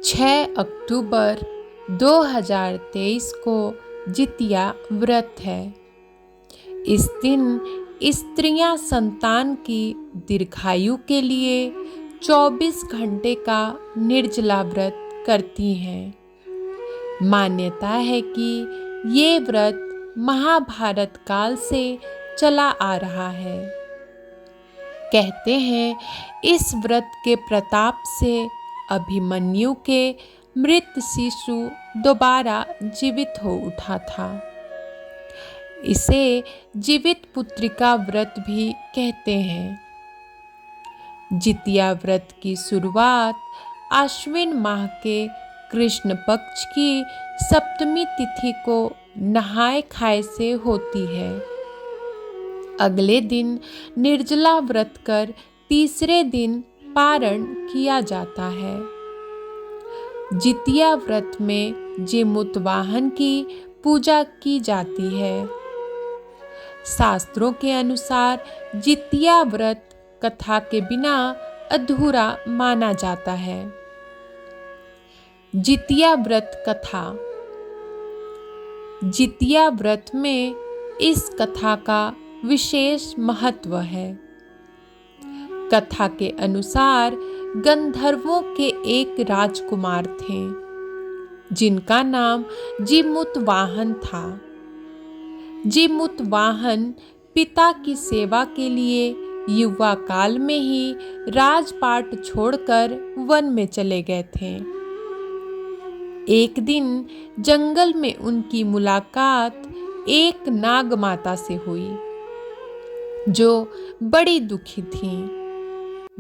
6 अक्टूबर 2023 को जितिया व्रत है। इस दिन स्त्रियां संतान की दीर्घायु के लिए 24 घंटे का निर्जला व्रत करती हैं। मान्यता है कि ये व्रत महाभारत काल से चला आ रहा है। कहते हैं इस व्रत के प्रताप से अभिमन्यु के मृत शिशु दोबारा जीवित हो उठा था। इसे जीवित पुत्रिका व्रत भी कहते हैं। जितिया व्रत की शुरुआत आश्विन माह के कृष्ण पक्ष की सप्तमी तिथि को नहाय खाए से होती है। अगले दिन निर्जला व्रत कर तीसरे दिन पारण किया जाता है। जितिया व्रत में जीमूतवाहन की पूजा की जाती है। शास्त्रों के अनुसार जितिया व्रत कथा के बिना अधूरा माना जाता है। जितिया व्रत कथा। जितिया व्रत में इस कथा का विशेष महत्व है। कथा के अनुसार गंधर्वों के एक राजकुमार थे जिनका नाम जीमूतवाहन था। जीमूतवाहन पिता की सेवा के लिए युवा काल में ही राजपाट छोड़कर वन में चले गए थे। एक दिन जंगल में उनकी मुलाकात एक नाग माता से हुई जो बड़ी दुखी थीं।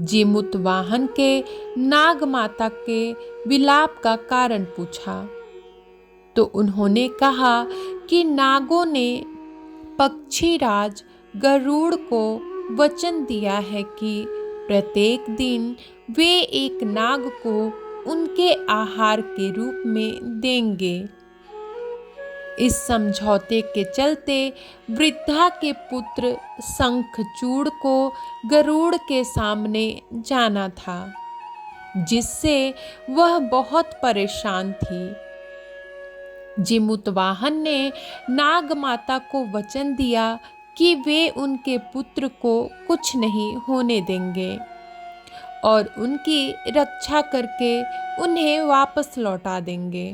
जीमूतवाहन के नाग माता के विलाप का कारण पूछा तो उन्होंने कहा कि नागों ने पक्षीराज गरुड़ को वचन दिया है कि प्रत्येक दिन वे एक नाग को उनके आहार के रूप में देंगे। इस समझौते के चलते वृद्धा के पुत्र शंखचूड़ को गरुड़ के सामने जाना था, जिससे वह बहुत परेशान थी। जीमूतवाहन ने नाग माता को वचन दिया कि वे उनके पुत्र को कुछ नहीं होने देंगे और उनकी रक्षा करके उन्हें वापस लौटा देंगे।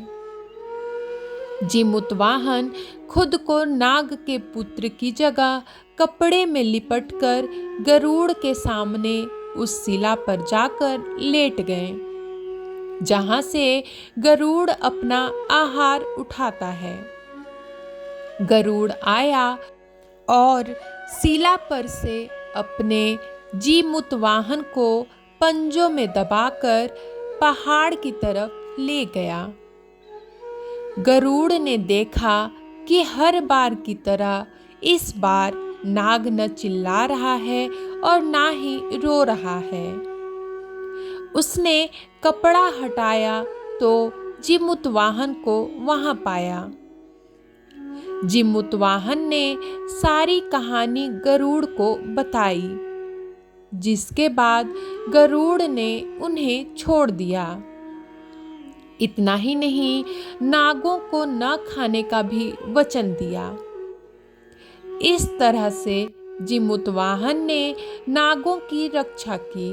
जीमूतवाहन खुद को नाग के पुत्र की जगह कपड़े में लिपटकर गरुड़ के सामने उस शिला पर जाकर लेट गए जहां से गरुड़ अपना आहार उठाता है। गरुड़ आया और शिला पर से अपने जीमूतवाहन को पंजों में दबाकर पहाड़ की तरफ ले गया। गरुड़ ने देखा कि हर बार की तरह इस बार नाग न चिल्ला रहा है और ना ही रो रहा है। उसने कपड़ा हटाया तो जीमूतवाहन को वहां पाया। जीमूतवाहन ने सारी कहानी गरुड़ को बताई, जिसके बाद गरुड़ ने उन्हें छोड़ दिया। इतना ही नहीं, नागों को न खाने का भी वचन दिया। इस तरह से जीमूतवाहन ने नागों की रक्षा की।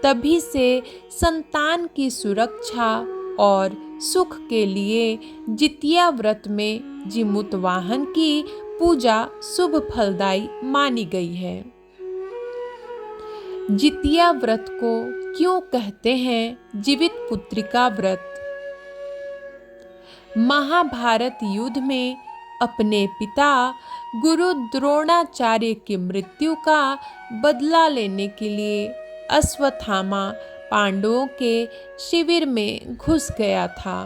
तभी से संतान की सुरक्षा और सुख के लिए जितिया व्रत में जीमूतवाहन की पूजा शुभ फलदायी मानी गई है। जितिया व्रत को क्यों कहते हैं जीवित पुत्रिका व्रत? महाभारत युद्ध में अपने पिता गुरु द्रोणाचार्य की मृत्यु का बदला लेने के लिए अश्वत्थामा पांडवों के शिविर में घुस गया था।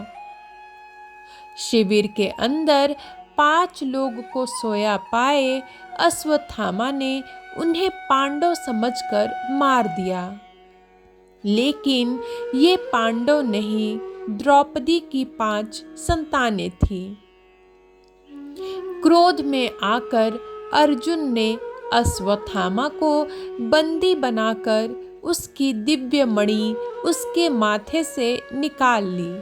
शिविर के अंदर 5 लोग को सोया पाए अश्वत्थामा ने उन्हें पांडव समझकर मार दिया। लेकिन ये पांडव नहीं, द्रौपदी की 5 संतानें थीं। क्रोध में आकर अर्जुन ने अश्वत्थामा को बंदी बनाकर उसकी दिव्य मणि उसके माथे से निकाल ली।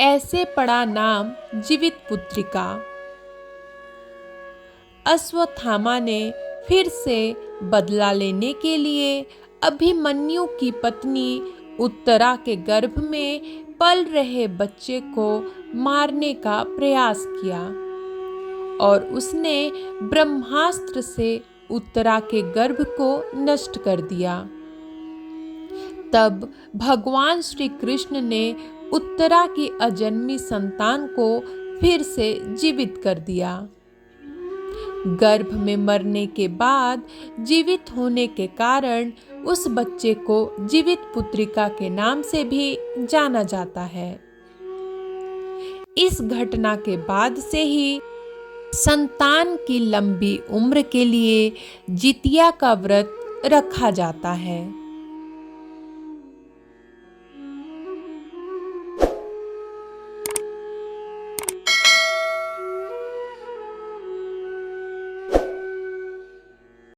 ऐसे पड़ा नाम जीवित पुत्रिका। अश्वत्थामा ने फिर से बदला लेने के लिए अभिमन्यु की पत्नी उत्तरा के गर्भ में पल रहे बच्चे को मारने का प्रयास किया और उसने ब्रह्मास्त्र से उत्तरा के गर्भ को नष्ट कर दिया। तब भगवान श्री कृष्ण ने उत्तरा की अजन्मी संतान को फिर से जीवित कर दिया। गर्भ में मरने के बाद जीवित होने के कारण उस बच्चे को जीवित पुत्रिका के नाम से भी जाना जाता है। इस घटना के बाद से ही संतान की लंबी उम्र के लिए जितिया का व्रत रखा जाता है।